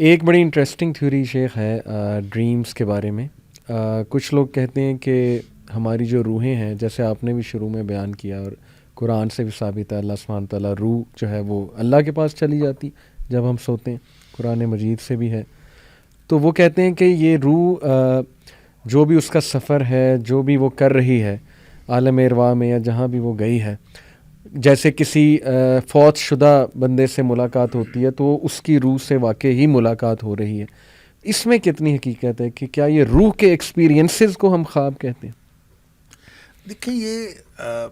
ایک بڑی interesting theory شیخ ہے ڈریمز کے بارے میں. کچھ لوگ کہتے ہیں کہ ہماری جو روحیں ہیں، جیسے آپ نے بھی شروع میں بیان کیا اور قرآن سے بھی ثابت ہے، اللہ سبحانہ تعالیٰ روح جو ہے وہ اللہ کے پاس چلی جاتی جب ہم سوتے ہیں، قرآن مجید سے بھی ہے. تو وہ کہتے ہیں کہ یہ روح جو بھی اس کا سفر ہے، جو بھی وہ کر رہی ہے عالم ارواح میں یا جہاں بھی وہ گئی ہے، جیسے کسی فوت شدہ بندے سے ملاقات ہوتی ہے تو اس کی روح سے واقع ہی ملاقات ہو رہی ہے. اس میں کتنی حقیقت ہے کہ کیا یہ روح کے ایکسپیرینسز کو ہم خواب کہتے ہیں؟ دیکھیں، یہ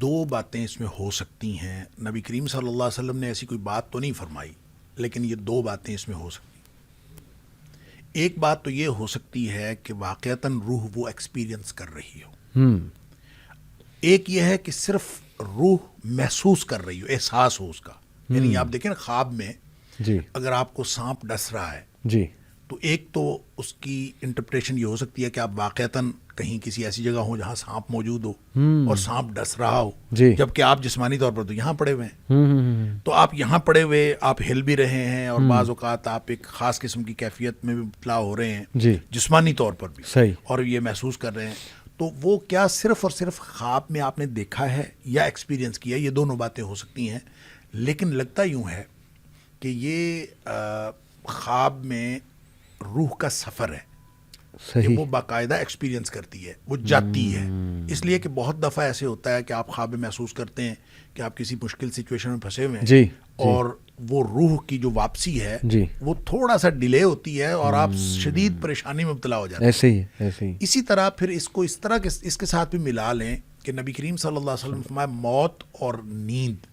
دو باتیں اس میں ہو سکتی ہیں. نبی کریم صلی اللہ علیہ وسلم نے ایسی کوئی بات تو نہیں فرمائی، لیکن یہ دو باتیں اس میں ہو سکتی ہیں. ایک بات تو یہ ہو سکتی ہے کہ واقعتاً روح وہ ایکسپیرینس کر رہی ہو. ایک یہ ہے کہ صرف روح محسوس کر رہی ہو، احساس ہو اس کا. یعنی آپ دیکھیں نا، خواب میں جی اگر آپ کو سانپ ڈس رہا ہے جی تو ایک تو اس کی انٹرپریشن یہ ہو سکتی ہے کہ آپ واقعتاً کہیں کسی ایسی جگہ ہو جہاں سانپ موجود ہو اور سانپ ڈس رہا ہو، جی جبکہ آپ جسمانی طور پر تو یہاں پڑے ہوئے ہیں. تو آپ یہاں پڑے ہوئے، آپ ہل بھی رہے ہیں اور بعض اوقات آپ ایک خاص قسم کی کیفیت میں بھی مبتلا ہو رہے ہیں جی جسمانی طور پر بھی، صحیح. اور یہ محسوس کر رہے ہیں. تو وہ کیا صرف اور صرف خواب میں آپ نے دیکھا ہے یا ایکسپیرینس کیا؟ یہ دونوں باتیں ہو سکتی ہیں. لیکن لگتا یوں ہے کہ یہ خواب میں روح کا سفر ہے کہ صحیح. وہ باقاعدہ ایکسپیرینس کرتی ہے، وہ جاتی ہے. اس لیے کہ بہت دفعہ ایسے ہوتا ہے کہ آپ خواب میں محسوس کرتے ہیں کہ آپ کسی مشکل سچویشن میں پھنسے ہوئے ہیں، جی اور وہ روح کی جو واپسی ہے جی وہ تھوڑا سا ڈیلے ہوتی ہے اور آپ شدید پریشانی میں مبتلا ہو جاتے ہیں. ایسے ہی ایسے ہی. اسی طرح پھر اس کو اس طرح کے اس کے ساتھ بھی ملا لیں کہ نبی کریم صلی اللہ علیہ وسلم نے فرمایا موت اور نیند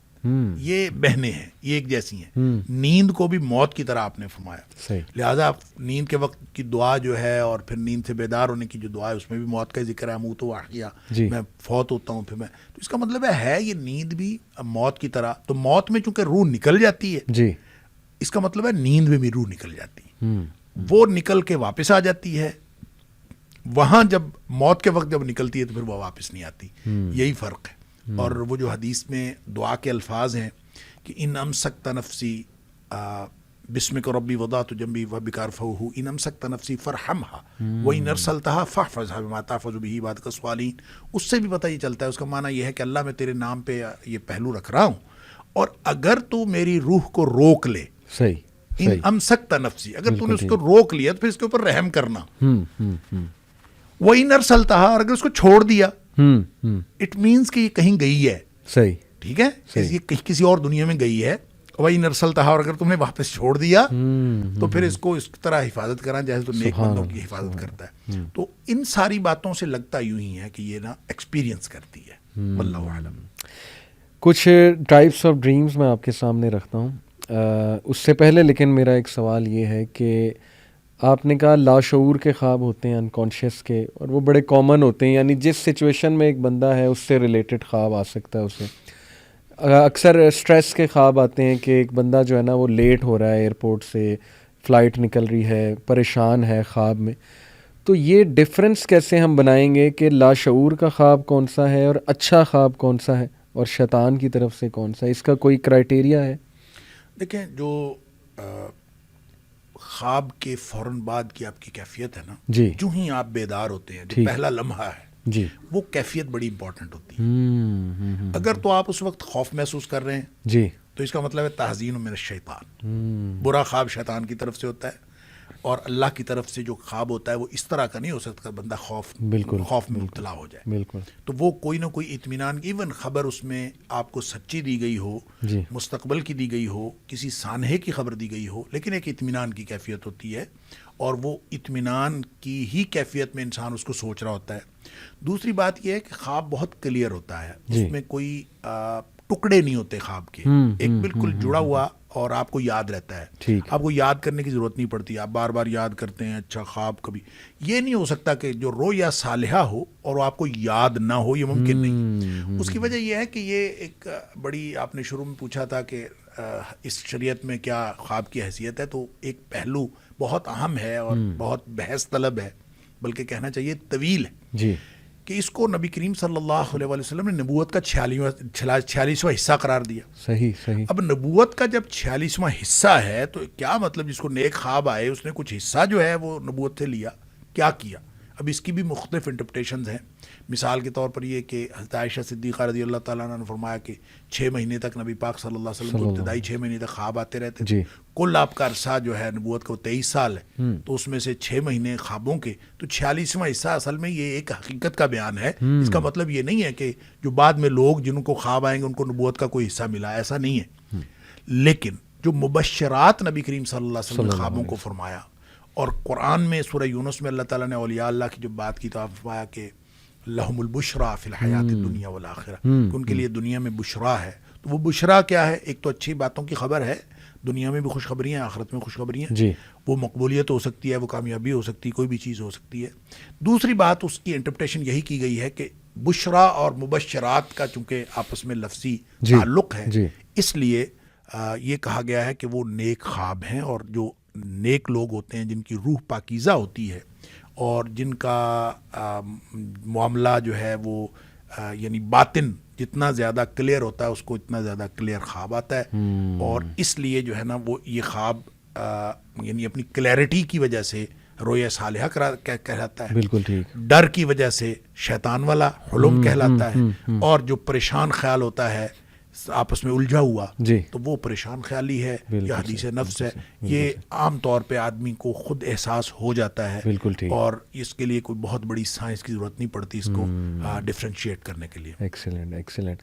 یہ بہنیں ہیں، یہ ایک جیسی ہیں. نیند کو بھی موت کی طرح آپ نے فرمایا. صحیح. لہٰذا نیند کے وقت کی دعا جو ہے اور پھر نیند سے بیدار ہونے کی جو دعا ہے، اس میں بھی موت کا ذکر ہے. منہ تو واقعہ جی. میں فوت ہوتا ہوں پھر میں، تو اس کا مطلب ہے یہ نیند بھی موت کی طرح. تو موت میں چونکہ روح نکل جاتی ہے، جی. اس کا مطلب ہے نیند میں بھی روح نکل جاتی ہے. وہ نکل کے واپس آ جاتی ہے. وہاں جب موت کے وقت جب نکلتی ہے تو پھر وہ واپس نہیں آتی. یہی فرق ہے. اور وہ جو حدیث میں دعا کے الفاظ ہیں کہ ان امسکت نفسی بسمک ربی وضعت جنبی وبک ارفعہ، ان امسکت نفسی فرحمها وان ارسلتها فاحفظها بما تحفظ به عبادک الصالحین. اس سے بھی پتہ یہ چلتا ہے، اس کا معنی یہ ہے کہ اللہ میں تیرے نام پہ یہ پہلو رکھ رہا ہوں، اور اگر تو میری روح کو روک لے، صحیح. ان امسکت نفسی، اگر تو نے اس کو روک لیا تو پھر اس کے اوپر رحم کرنا. وَإِنْ أَرْسَلْتَهَا، اور اگر اس کو چھوڑ دیا، اٹ مینس کہ یہ کہیں گئی ہے. صحیح. ٹھیک ہے، یہ کسی اور دنیا میں گئی ہے. وَإِنْ أَرْسَلْتَهَا، اور اگر تم نے واپس چھوڑ دیا تو پھر اس کو اس طرح حفاظت کرنا جیسے تو نیک بندوں کی حفاظت کرتا ہے. تو ان ساری باتوں سے لگتا یوں ہی ہے کہ یہ نا ایکسپیرینس کرتی ہے. واللہ اعلم. کچھ ٹائپس آف ڈریمز میں آپ کے سامنے رکھتا ہوں. اس سے پہلے لیکن میرا ایک سوال یہ ہے کہ آپ نے کہا لاشعور کے خواب ہوتے ہیں، انکانشیس کے، اور وہ بڑے کامن ہوتے ہیں، یعنی جس سچویشن میں ایک بندہ ہے اس سے ریلیٹڈ خواب آ سکتا ہے اسے. اکثر اسٹریس کے خواب آتے ہیں کہ ایک بندہ جو ہے نا وہ لیٹ ہو رہا ہے، ایئرپورٹ سے فلائٹ نکل رہی ہے، پریشان ہے خواب میں. تو یہ ڈفرینس کیسے ہم بنائیں گے کہ لاشعور کا خواب کون سا ہے اور اچھا خواب کون سا ہے اور شیطان کی طرف سے کون سا ہے؟ اس کا کوئی کرائٹیریا ہے؟ دیکھیں، جو خواب کے فوراً بعد کی آپ کی کیفیت ہے نا، جی. جو ہی آپ بیدار ہوتے ہیں، جو پہلا لمحہ ہے جی. وہ کیفیت بڑی امپورٹنٹ ہوتی ہے. اگر تو آپ اس وقت خوف محسوس کر رہے ہیں جی تو اس کا مطلب ہے تحزین من الشیطان. برا خواب شیطان کی طرف سے ہوتا ہے، اور اللہ کی طرف سے جو خواب ہوتا ہے وہ اس طرح کا نہیں ہو سکتا بندہ خوف میں مبتلا ہو جائے. بالکل. تو وہ کوئی نہ کوئی اطمینان، ایون خبر اس میں آپ کو سچی دی گئی ہو، جی. مستقبل کی دی گئی ہو، کسی سانحے کی خبر دی گئی ہو، لیکن ایک اطمینان کی کیفیت ہوتی ہے، اور وہ اطمینان کی ہی کیفیت میں انسان اس کو سوچ رہا ہوتا ہے. دوسری بات یہ ہے کہ خواب بہت کلیئر ہوتا ہے، اس میں کوئی ٹکڑے نہیں ہوتے خواب کے، ایک بالکل جڑا ہوا، اور آپ کو یاد رہتا ہے. آپ کو یاد کرنے کی ضرورت نہیں پڑتی، آپ بار بار یاد کرتے ہیں. اچھا خواب کبھی یہ نہیں ہو سکتا کہ جو رویا صالحہ ہو اور آپ کو یاد نہ ہو، یہ ممکن نہیں. اس کی وجہ یہ ہے کہ یہ ایک بڑی، آپ نے شروع میں پوچھا تھا کہ اس شریعت میں کیا خواب کی حیثیت ہے، تو ایک پہلو بہت اہم ہے اور بہت بحث طلب ہے، بلکہ کہنا چاہیے طویل ہے. جی. کہ اس کو نبی کریم صلی اللہ علیہ وسلم نے نبوت کا 46واں حصہ قرار دیا. صحیح صحیح. اب نبوت کا جب 46واں حصہ ہے تو کیا مطلب جس کو نیک خواب آئے اس نے کچھ حصہ جو ہے وہ نبوت سے لیا, کیا کیا؟ اب اس کی بھی مختلف انٹرپریٹیشنز ہیں. مثال کے طور پر یہ کہ حضرت عائشہ صدیقہ رضی اللہ تعالیٰ عنہ نے فرمایا کہ 6 مہینے تک نبی پاک صلی اللہ علیہ وسلم کو ابتدائی 6 مہینے تک خواب آتے رہتے تھے. کل آپ کا عرصہ جو ہے نبوت کا وہ 23 سال ہے, تو اس میں سے 6 مہینے خوابوں کے, تو 46واں حصہ اصل میں یہ ایک حقیقت کا بیان ہے. اس کا مطلب یہ نہیں ہے کہ جو بعد میں لوگ جن کو خواب آئیں گے ان کو نبوت کا کوئی حصہ ملا, ایسا نہیں ہے. لیکن جو مبشرات نبی کریم صلی اللہ علیہ وسلم نے خوابوں کو فرمایا, اور قرآن میں سورہ یونس میں اللہ تعالیٰ نے اولیاء اللہ کی جب بات کی تو آپ فرمایا کہ لہم البشریٰ فی الحیات الدنیا والآخرہ, کہ ان کے لیے دنیا میں بشریٰ ہے. تو وہ بشریٰ کیا ہے؟ ایک تو اچھی باتوں کی خبر ہے, دنیا میں بھی خوشخبریاں ہیں, آخرت میں خوشخبریاں جی. وہ مقبولیت ہو سکتی ہے, وہ کامیابی ہو سکتی ہے, کوئی بھی چیز ہو سکتی ہے. دوسری بات اس کی انٹرپریٹیشن یہی کی گئی ہے کہ بشریٰ اور مبشرات کا چونکہ آپس میں لفظی تعلق ہے, اس لیے یہ کہا گیا ہے کہ وہ نیک خواب ہیں, اور جو نیک لوگ ہوتے ہیں جن کی روح پاکیزہ ہوتی ہے اور جن کا معاملہ جو ہے وہ یعنی باطن جتنا زیادہ کلیئر ہوتا ہے اس کو اتنا زیادہ کلیئر خواب آتا ہے. اور اس لیے جو ہے نا وہ یہ خواب یعنی اپنی کلیئرٹی کی وجہ سے رویا صالحہ کہلاتا ہے. بالکل ٹھیک. ڈر کی وجہ سے شیطان والا حلم کہلاتا ہے. اور جو پریشان خیال ہوتا ہے آپس میں الجھا ہوا, تو وہ پریشان خیالی ہے یا حدیث نفس ہے. یہ عام طور پہ آدمی کو خود احساس ہو جاتا ہے, اور اس کے لیے کوئی بہت بڑی سائنس کی ضرورت نہیں پڑتی اس کو ڈفرینشیٹ کرنے کے لیے. Excellent excellent.